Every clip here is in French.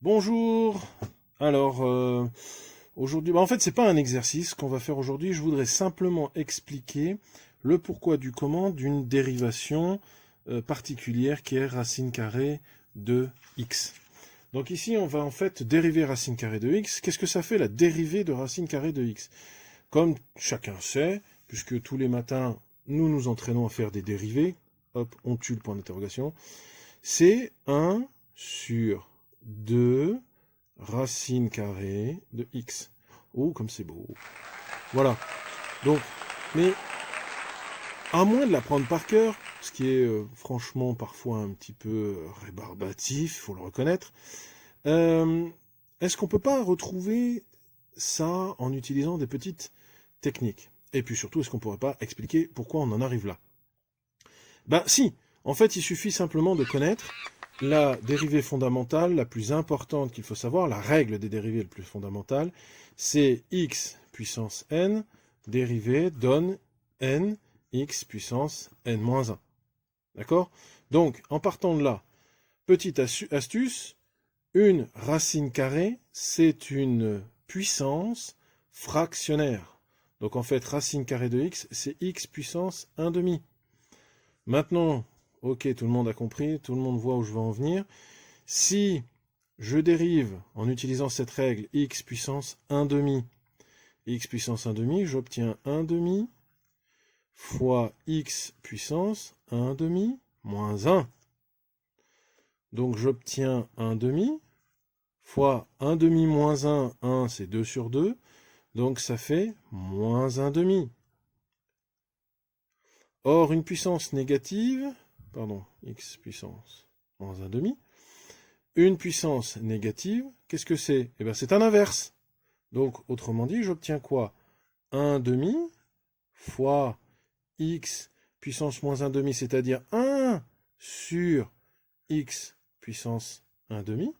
Bonjour. Alors, aujourd'hui, en fait, c'est pas un exercice qu'on va faire aujourd'hui. Je voudrais simplement expliquer le pourquoi du comment d'une dérivation particulière qui est racine carrée de x. Donc ici, on va en fait dériver racine carrée de x. Qu'est-ce que ça fait la dérivée de racine carrée de x? Comme chacun sait, puisque tous les matins, nous nous entraînons à faire des dérivées, hop, on tue le point d'interrogation, c'est 1 sur 2 racine carrée de x. Oh, comme c'est beau. Voilà. Donc, mais à moins de l'apprendre par cœur, ce qui est franchement parfois un petit peu rébarbatif, il faut le reconnaître, est-ce qu'on peut pas retrouver ça en utilisant des petites techniques? Et puis surtout, est-ce qu'on pourrait pas expliquer pourquoi on en arrive là? Ben si, en fait, il suffit simplement de connaître la dérivée fondamentale la plus importante qu'il faut savoir, la règle des dérivées le plus fondamentale, c'est x puissance n, dérivée donne n, x puissance n moins 1. D'accord? Donc, en partant de là, petite astuce, une racine carrée, c'est une puissance fractionnaire. Donc en fait, racine carrée de x, c'est x puissance 1 demi. Maintenant, ok, tout le monde a compris, tout le monde voit où je veux en venir. Si je dérive en utilisant cette règle x puissance 1 demi, x puissance 1 demi, j'obtiens 1 demi fois x puissance 1 demi moins 1. Donc j'obtiens 1 demi fois 1 demi moins 1, 1 c'est 2 sur 2, donc ça fait moins 1 demi. Or, une puissance négative, pardon, x puissance moins 1 demi, une puissance négative, qu'est-ce que c'est? Eh bien, c'est un inverse. Donc, autrement dit, j'obtiens quoi? 1 demi fois x puissance moins 1 demi, c'est-à-dire 1 sur x puissance 1 demi.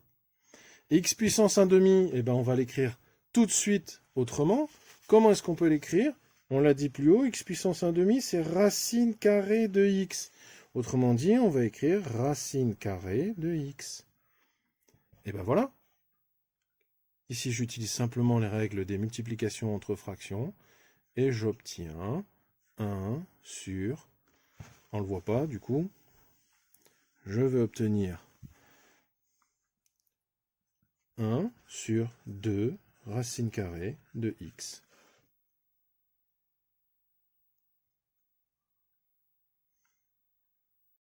X puissance 1 demi, eh bien, on va l'écrire tout de suite autrement. Comment est-ce qu'on peut l'écrire? On l'a dit plus haut, x puissance 1 demi, c'est racine carrée de x. Autrement dit, on va écrire racine carrée de x. Et ben voilà. Ici, j'utilise simplement les règles des multiplications entre fractions. Et j'obtiens 1 sur... On ne le voit pas, du coup. Je vais obtenir 1 sur 2 racine carrée de x.